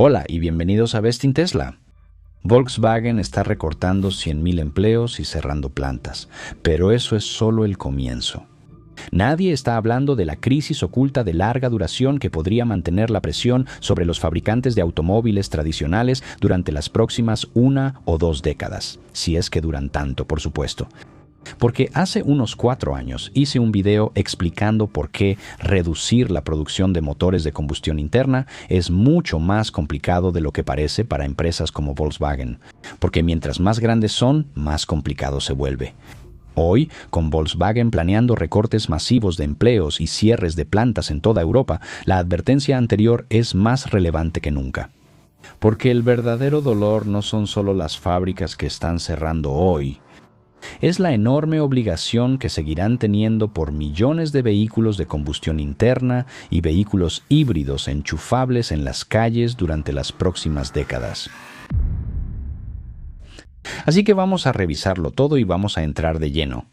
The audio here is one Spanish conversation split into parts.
Hola y bienvenidos a Best in Tesla. Volkswagen está recortando 100.000 empleos y cerrando plantas, pero eso es solo el comienzo. Nadie está hablando de la crisis oculta de larga duración que podría mantener la presión sobre los fabricantes de automóviles tradicionales durante las próximas 1 o 2 décadas, si es que duran tanto, por supuesto. Porque hace unos 4 años hice un video explicando por qué reducir la producción de motores de combustión interna es mucho más complicado de lo que parece para empresas como Volkswagen, porque mientras más grandes son, más complicado se vuelve. Hoy, con Volkswagen planeando recortes masivos de empleos y cierres de plantas en toda Europa, la advertencia anterior es más relevante que nunca. Porque el verdadero dolor no son solo las fábricas que están cerrando hoy, es la enorme obligación que seguirán teniendo por millones de vehículos de combustión interna y vehículos híbridos enchufables en las calles durante las próximas décadas. Así que vamos a revisarlo todo y vamos a entrar de lleno.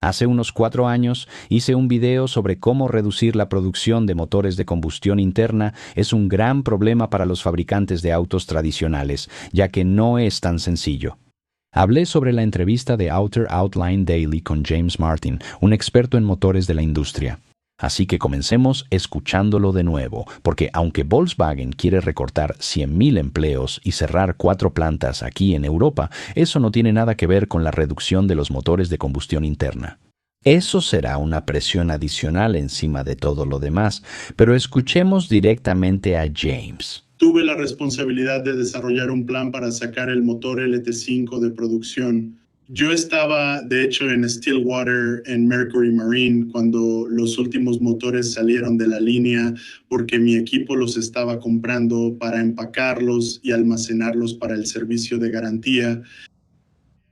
Hace unos 4 años hice un video sobre cómo reducir la producción de motores de combustión interna es un gran problema para los fabricantes de autos tradicionales, ya que no es tan sencillo. Hablé sobre la entrevista de Outer Outline Daily con James Martin, un experto en motores de la industria. Así que comencemos escuchándolo de nuevo, porque aunque Volkswagen quiere recortar 100.000 empleos y cerrar 4 plantas aquí en Europa, eso no tiene nada que ver con la reducción de los motores de combustión interna. Eso será una presión adicional encima de todo lo demás, pero escuchemos directamente a James. Tuve la responsabilidad de desarrollar un plan para sacar el motor LT5 de producción. Yo estaba, de hecho, en Stillwater, en Mercury Marine, cuando los últimos motores salieron de la línea, porque mi equipo los estaba comprando para empacarlos y almacenarlos para el servicio de garantía.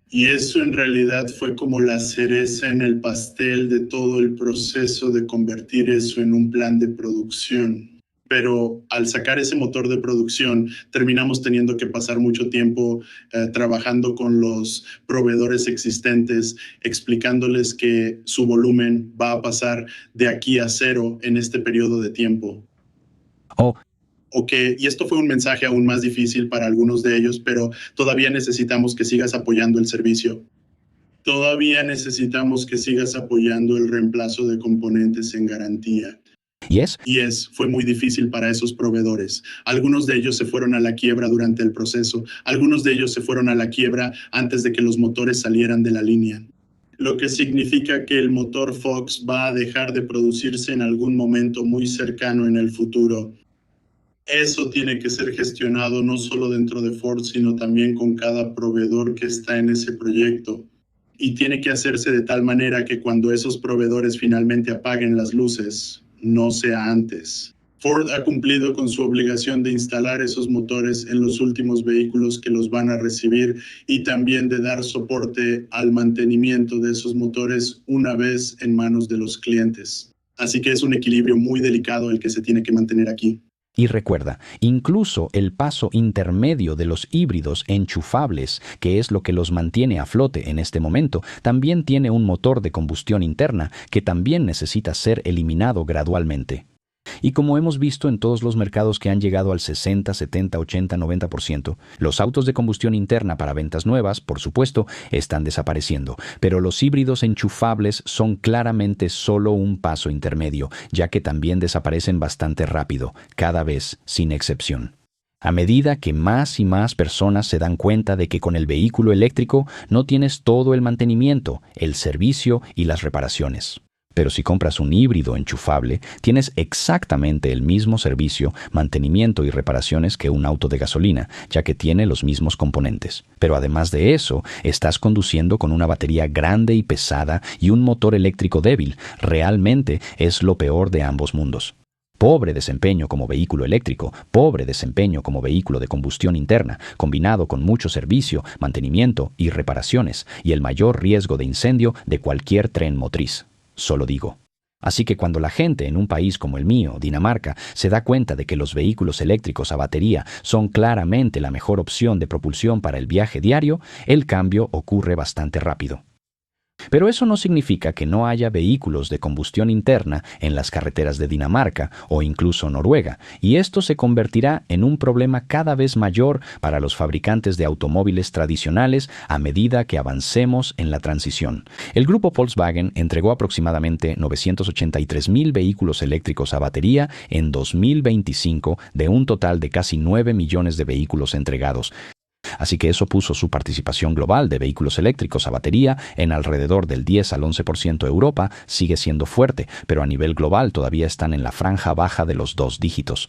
Y eso en realidad fue como la cereza en el pastel de todo el proceso de convertir eso en un plan de producción. Pero al sacar ese motor de producción, terminamos teniendo que pasar mucho tiempo trabajando con los proveedores existentes, explicándoles que su volumen va a pasar de aquí a 0 en este periodo de tiempo. Y esto fue un mensaje aún más difícil para algunos de ellos, pero todavía necesitamos que sigas apoyando el servicio. Todavía necesitamos que sigas apoyando el reemplazo de componentes en garantía. Fue muy difícil para esos proveedores. Algunos de ellos se fueron a la quiebra durante el proceso. Algunos de ellos se fueron a la quiebra antes de que los motores salieran de la línea. Lo que significa que el motor Fox va a dejar de producirse en algún momento muy cercano en el futuro. Eso tiene que ser gestionado no solo dentro de Ford, sino también con cada proveedor que está en ese proyecto. Y tiene que hacerse de tal manera que cuando esos proveedores finalmente apaguen las luces, no sea antes. Ford ha cumplido con su obligación de instalar esos motores en los últimos vehículos que los van a recibir y también de dar soporte al mantenimiento de esos motores una vez en manos de los clientes. Así que es un equilibrio muy delicado el que se tiene que mantener aquí. Y recuerda, incluso el paso intermedio de los híbridos enchufables, que es lo que los mantiene a flote en este momento, también tiene un motor de combustión interna que también necesita ser eliminado gradualmente. Y como hemos visto en todos los mercados que han llegado al 60, 70, 80, 90%, los autos de combustión interna para ventas nuevas, por supuesto, están desapareciendo, pero los híbridos enchufables son claramente solo un paso intermedio, ya que también desaparecen bastante rápido, cada vez sin excepción. A medida que más y más personas se dan cuenta de que con el vehículo eléctrico no tienes todo el mantenimiento, el servicio y las reparaciones. Pero si compras un híbrido enchufable, tienes exactamente el mismo servicio, mantenimiento y reparaciones que un auto de gasolina, ya que tiene los mismos componentes. Pero además de eso, estás conduciendo con una batería grande y pesada y un motor eléctrico débil. Realmente es lo peor de ambos mundos. Pobre desempeño como vehículo eléctrico, pobre desempeño como vehículo de combustión interna, combinado con mucho servicio, mantenimiento y reparaciones, y el mayor riesgo de incendio de cualquier tren motriz. Solo digo. Así que cuando la gente en un país como el mío, Dinamarca, se da cuenta de que los vehículos eléctricos a batería son claramente la mejor opción de propulsión para el viaje diario, el cambio ocurre bastante rápido. Pero eso no significa que no haya vehículos de combustión interna en las carreteras de Dinamarca o incluso Noruega, y esto se convertirá en un problema cada vez mayor para los fabricantes de automóviles tradicionales a medida que avancemos en la transición. El grupo Volkswagen entregó aproximadamente 983,000 vehículos eléctricos a batería en 2025 de un total de casi 9 millones de vehículos entregados. Así que eso puso su participación global de vehículos eléctricos a batería en alrededor del 10 al 11%. Europa sigue siendo fuerte, pero a nivel global todavía están en la franja baja de los 2 dígitos.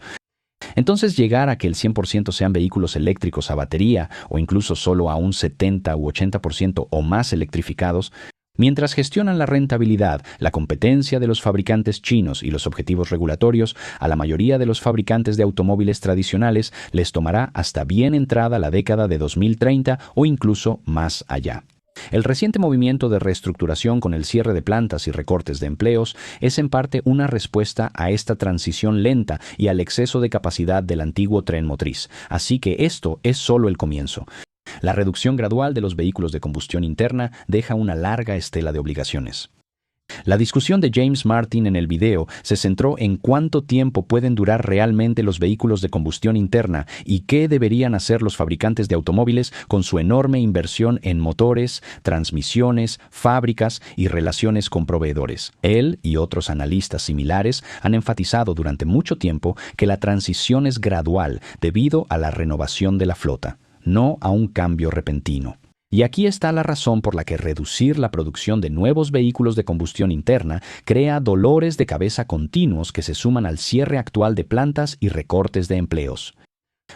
Entonces, llegar a que el 100% sean vehículos eléctricos a batería o incluso solo a un 70 u 80% o más electrificados, mientras gestionan la rentabilidad, la competencia de los fabricantes chinos y los objetivos regulatorios, a la mayoría de los fabricantes de automóviles tradicionales les tomará hasta bien entrada la década de 2030 o incluso más allá. El reciente movimiento de reestructuración con el cierre de plantas y recortes de empleos es en parte una respuesta a esta transición lenta y al exceso de capacidad del antiguo tren motriz. Así que esto es solo el comienzo. La reducción gradual de los vehículos de combustión interna deja una larga estela de obligaciones. La discusión de James Martin en el video se centró en cuánto tiempo pueden durar realmente los vehículos de combustión interna y qué deberían hacer los fabricantes de automóviles con su enorme inversión en motores, transmisiones, fábricas y relaciones con proveedores. Él y otros analistas similares han enfatizado durante mucho tiempo que la transición es gradual debido a la renovación de la flota, no a un cambio repentino. Y aquí está la razón por la que reducir la producción de nuevos vehículos de combustión interna crea dolores de cabeza continuos que se suman al cierre actual de plantas y recortes de empleos.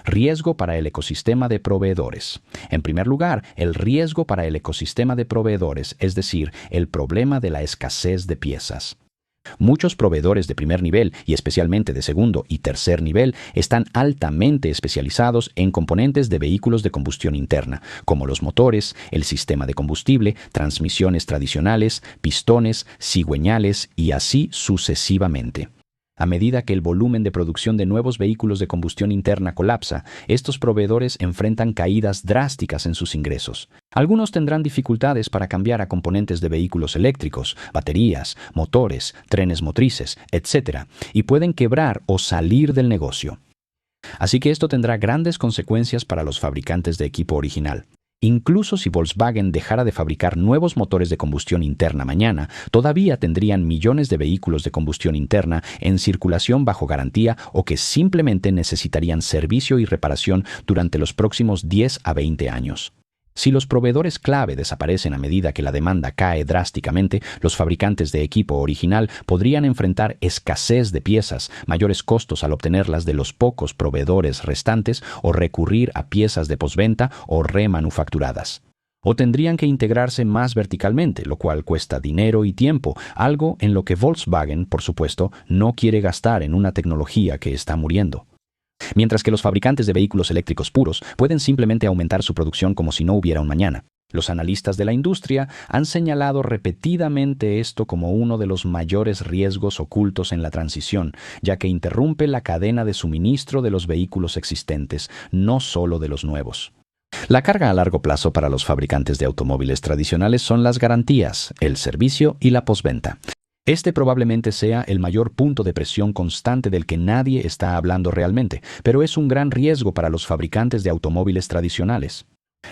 Riesgo para el ecosistema de proveedores. En primer lugar, el riesgo para el ecosistema de proveedores, es decir, el problema de la escasez de piezas. Muchos proveedores de primer nivel y especialmente de segundo y tercer nivel están altamente especializados en componentes de vehículos de combustión interna, como los motores, el sistema de combustible, transmisiones tradicionales, pistones, cigüeñales y así sucesivamente. A medida que el volumen de producción de nuevos vehículos de combustión interna colapsa, estos proveedores enfrentan caídas drásticas en sus ingresos. Algunos tendrán dificultades para cambiar a componentes de vehículos eléctricos, baterías, motores, trenes motrices, etc., y pueden quebrar o salir del negocio. Así que esto tendrá grandes consecuencias para los fabricantes de equipo original. Incluso si Volkswagen dejara de fabricar nuevos motores de combustión interna mañana, todavía tendrían millones de vehículos de combustión interna en circulación bajo garantía o que simplemente necesitarían servicio y reparación durante los próximos 10 a 20 años. Si los proveedores clave desaparecen a medida que la demanda cae drásticamente, los fabricantes de equipo original podrían enfrentar escasez de piezas, mayores costos al obtenerlas de los pocos proveedores restantes o recurrir a piezas de postventa o remanufacturadas. O tendrían que integrarse más verticalmente, lo cual cuesta dinero y tiempo, algo en lo que Volkswagen, por supuesto, no quiere gastar en una tecnología que está muriendo. Mientras que los fabricantes de vehículos eléctricos puros pueden simplemente aumentar su producción como si no hubiera un mañana. Los analistas de la industria han señalado repetidamente esto como uno de los mayores riesgos ocultos en la transición, ya que interrumpe la cadena de suministro de los vehículos existentes, no solo de los nuevos. La carga a largo plazo para los fabricantes de automóviles tradicionales son las garantías, el servicio y la postventa. Este probablemente sea el mayor punto de presión constante del que nadie está hablando realmente, pero es un gran riesgo para los fabricantes de automóviles tradicionales.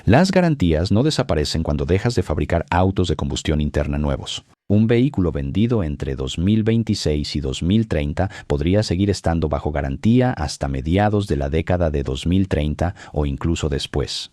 Las garantías no desaparecen cuando dejas de fabricar autos de combustión interna nuevos. Un vehículo vendido entre 2026 y 2030 podría seguir estando bajo garantía hasta mediados de la década de 2030 o incluso después.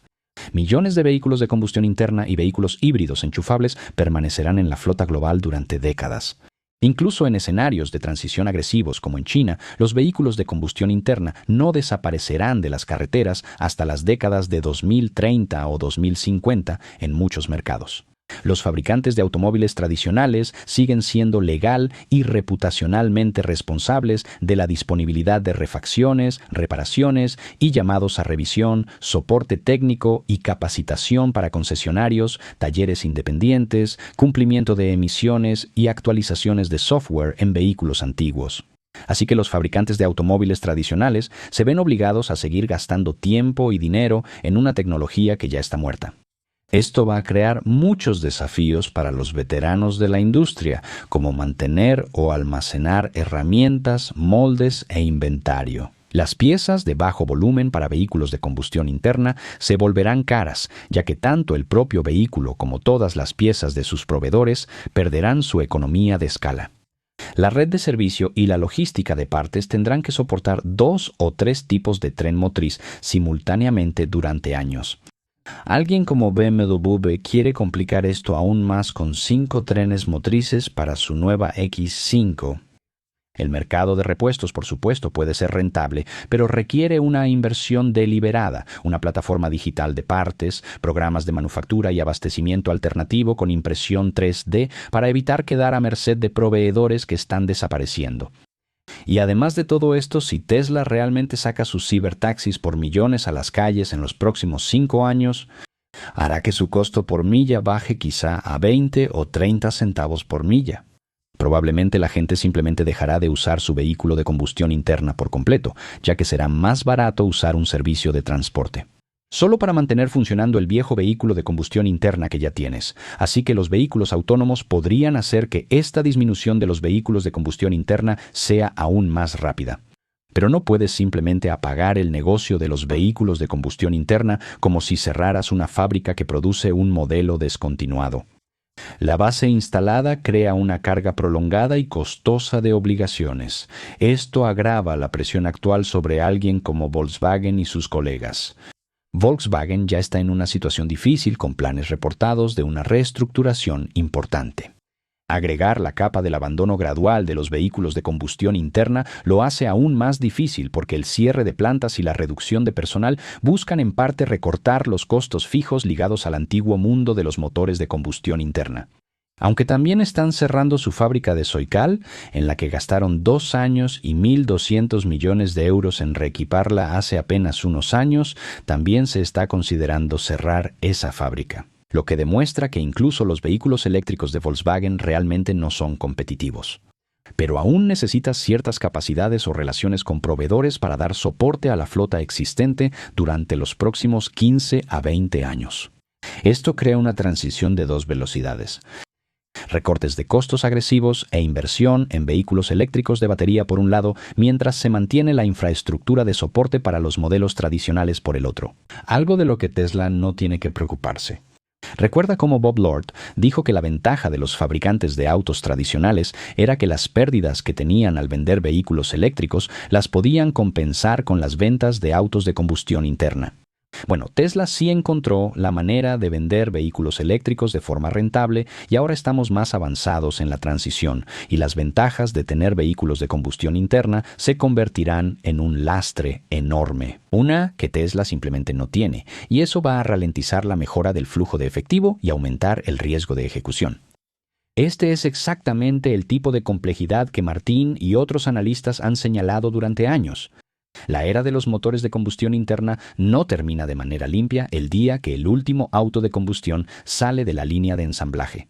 Millones de vehículos de combustión interna y vehículos híbridos enchufables permanecerán en la flota global durante décadas. Incluso en escenarios de transición agresivos como en China, los vehículos de combustión interna no desaparecerán de las carreteras hasta las décadas de 2030 o 2050 en muchos mercados. Los fabricantes de automóviles tradicionales siguen siendo legal y reputacionalmente responsables de la disponibilidad de refacciones, reparaciones y llamados a revisión, soporte técnico y capacitación para concesionarios, talleres independientes, cumplimiento de emisiones y actualizaciones de software en vehículos antiguos. Así que los fabricantes de automóviles tradicionales se ven obligados a seguir gastando tiempo y dinero en una tecnología que ya está muerta. Esto va a crear muchos desafíos para los veteranos de la industria, como mantener o almacenar herramientas, moldes e inventario. Las piezas de bajo volumen para vehículos de combustión interna se volverán caras, ya que tanto el propio vehículo como todas las piezas de sus proveedores perderán su economía de escala. La red de servicio y la logística de partes tendrán que soportar 2 o 3 tipos de tren motriz simultáneamente durante años. Alguien como BMW quiere complicar esto aún más con 5 trenes motrices para su nueva X5. El mercado de repuestos, por supuesto, puede ser rentable, pero requiere una inversión deliberada, una plataforma digital de partes, programas de manufactura y abastecimiento alternativo con impresión 3D para evitar quedar a merced de proveedores que están desapareciendo. Y además de todo esto, si Tesla realmente saca sus cibertaxis por millones a las calles en los próximos 5 años, hará que su costo por milla baje quizá a 20 o 30 centavos por milla. Probablemente la gente simplemente dejará de usar su vehículo de combustión interna por completo, ya que será más barato usar un servicio de transporte. Solo para mantener funcionando el viejo vehículo de combustión interna que ya tienes. Así que los vehículos autónomos podrían hacer que esta disminución de los vehículos de combustión interna sea aún más rápida. Pero no puedes simplemente apagar el negocio de los vehículos de combustión interna como si cerraras una fábrica que produce un modelo descontinuado. La base instalada crea una carga prolongada y costosa de obligaciones. Esto agrava la presión actual sobre alguien como Volkswagen y sus colegas. Volkswagen ya está en una situación difícil con planes reportados de una reestructuración importante. Agregar la capa del abandono gradual de los vehículos de combustión interna lo hace aún más difícil porque el cierre de plantas y la reducción de personal buscan en parte recortar los costos fijos ligados al antiguo mundo de los motores de combustión interna. Aunque también están cerrando su fábrica de Soical, en la que gastaron 2 años y 1.200 millones de euros en reequiparla hace apenas unos años, también se está considerando cerrar esa fábrica, lo que demuestra que incluso los vehículos eléctricos de Volkswagen realmente no son competitivos. Pero aún necesitas ciertas capacidades o relaciones con proveedores para dar soporte a la flota existente durante los próximos 15 a 20 años. Esto crea una transición de 2 velocidades. Recortes de costos agresivos e inversión en vehículos eléctricos de batería por un lado, mientras se mantiene la infraestructura de soporte para los modelos tradicionales por el otro. Algo de lo que Tesla no tiene que preocuparse. Recuerda cómo Bob Lord dijo que la ventaja de los fabricantes de autos tradicionales era que las pérdidas que tenían al vender vehículos eléctricos las podían compensar con las ventas de autos de combustión interna. Bueno, Tesla sí encontró la manera de vender vehículos eléctricos de forma rentable y ahora estamos más avanzados en la transición y las ventajas de tener vehículos de combustión interna se convertirán en un lastre enorme. Una que Tesla simplemente no tiene, y eso va a ralentizar la mejora del flujo de efectivo y aumentar el riesgo de ejecución. Este es exactamente el tipo de complejidad que Martín y otros analistas han señalado durante años. La era de los motores de combustión interna no termina de manera limpia el día que el último auto de combustión sale de la línea de ensamblaje.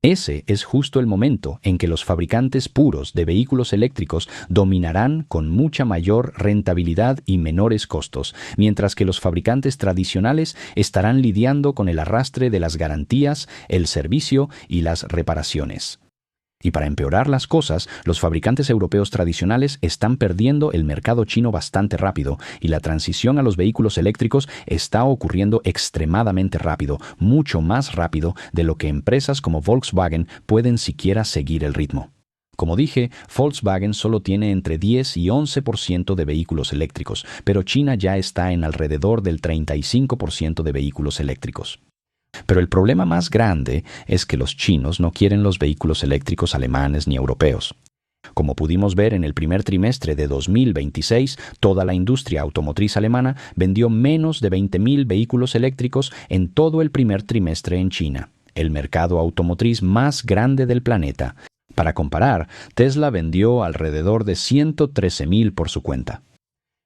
Ese es justo el momento en que los fabricantes puros de vehículos eléctricos dominarán con mucha mayor rentabilidad y menores costos, mientras que los fabricantes tradicionales estarán lidiando con el arrastre de las garantías, el servicio y las reparaciones. Y para empeorar las cosas, los fabricantes europeos tradicionales están perdiendo el mercado chino bastante rápido y la transición a los vehículos eléctricos está ocurriendo extremadamente rápido, mucho más rápido de lo que empresas como Volkswagen pueden siquiera seguir el ritmo. Como dije, Volkswagen solo tiene entre 10 y 11% de vehículos eléctricos, pero China ya está en alrededor del 35% de vehículos eléctricos. Pero el problema más grande es que los chinos no quieren los vehículos eléctricos alemanes ni europeos. Como pudimos ver en el primer trimestre de 2026, toda la industria automotriz alemana vendió menos de 20.000 vehículos eléctricos en todo el primer trimestre en China. el mercado automotriz más grande del planeta. Para comparar, Tesla vendió alrededor de 113.000 por su cuenta.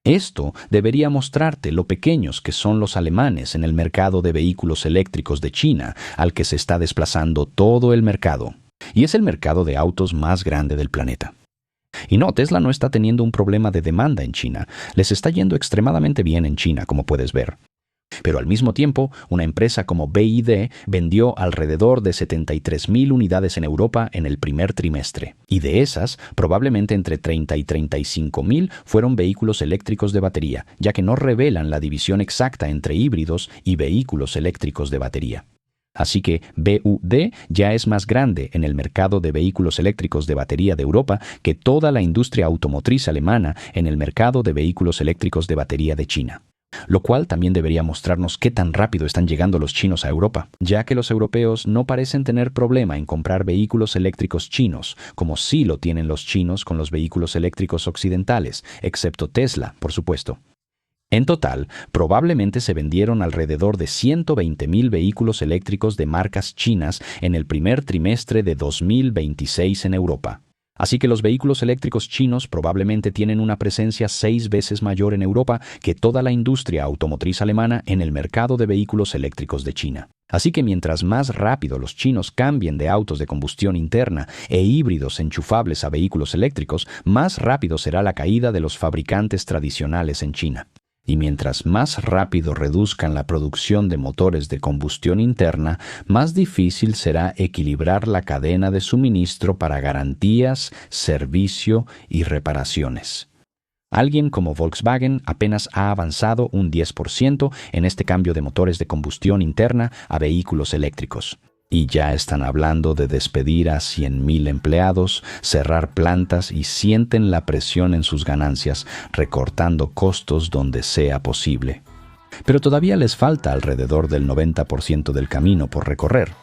Esto debería mostrarte lo pequeños que son los alemanes en el mercado de vehículos eléctricos de China, al que se está desplazando todo el mercado. Y es el mercado de autos más grande del planeta. Y no, Tesla no está teniendo un problema de demanda en China. Les está yendo extremadamente bien en China, como puedes ver. Pero al mismo tiempo, una empresa como BYD vendió alrededor de 73.000 unidades en Europa en el primer trimestre. Y de esas, probablemente entre 30 y 35.000 fueron vehículos eléctricos de batería, ya que no revelan la división exacta entre híbridos y vehículos eléctricos de batería. Así que BYD ya es más grande en el mercado de vehículos eléctricos de batería de Europa que toda la industria automotriz alemana en el mercado de vehículos eléctricos de batería de China. Lo cual también debería mostrarnos qué tan rápido están llegando los chinos a Europa, ya que los europeos no parecen tener problema en comprar vehículos eléctricos chinos, como sí lo tienen los chinos con los vehículos eléctricos occidentales, excepto Tesla, por supuesto. En total, probablemente se vendieron alrededor de 120.000 vehículos eléctricos de marcas chinas en el primer trimestre de 2026 en Europa. Así que los vehículos eléctricos chinos probablemente tienen una presencia 6 veces mayor en Europa que toda la industria automotriz alemana en el mercado de vehículos eléctricos de China. Así que mientras más rápido los chinos cambien de autos de combustión interna e híbridos enchufables a vehículos eléctricos, más rápido será la caída de los fabricantes tradicionales en China. Y mientras más rápido reduzcan la producción de motores de combustión interna, más difícil será equilibrar la cadena de suministro para garantías, servicio y reparaciones. Alguien como Volkswagen apenas ha avanzado un 10% en este cambio de motores de combustión interna a vehículos eléctricos. Y ya están hablando de despedir a 100.000 empleados, cerrar plantas y sienten la presión en sus ganancias, recortando costos donde sea posible. Pero todavía les falta alrededor del 90% del camino por recorrer.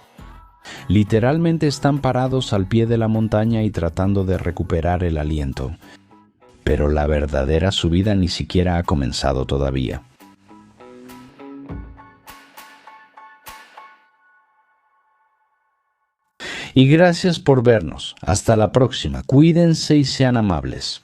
Literalmente están parados al pie de la montaña y tratando de recuperar el aliento. Pero la verdadera subida ni siquiera ha comenzado todavía. Y gracias por vernos. Hasta la próxima. Cuídense y sean amables.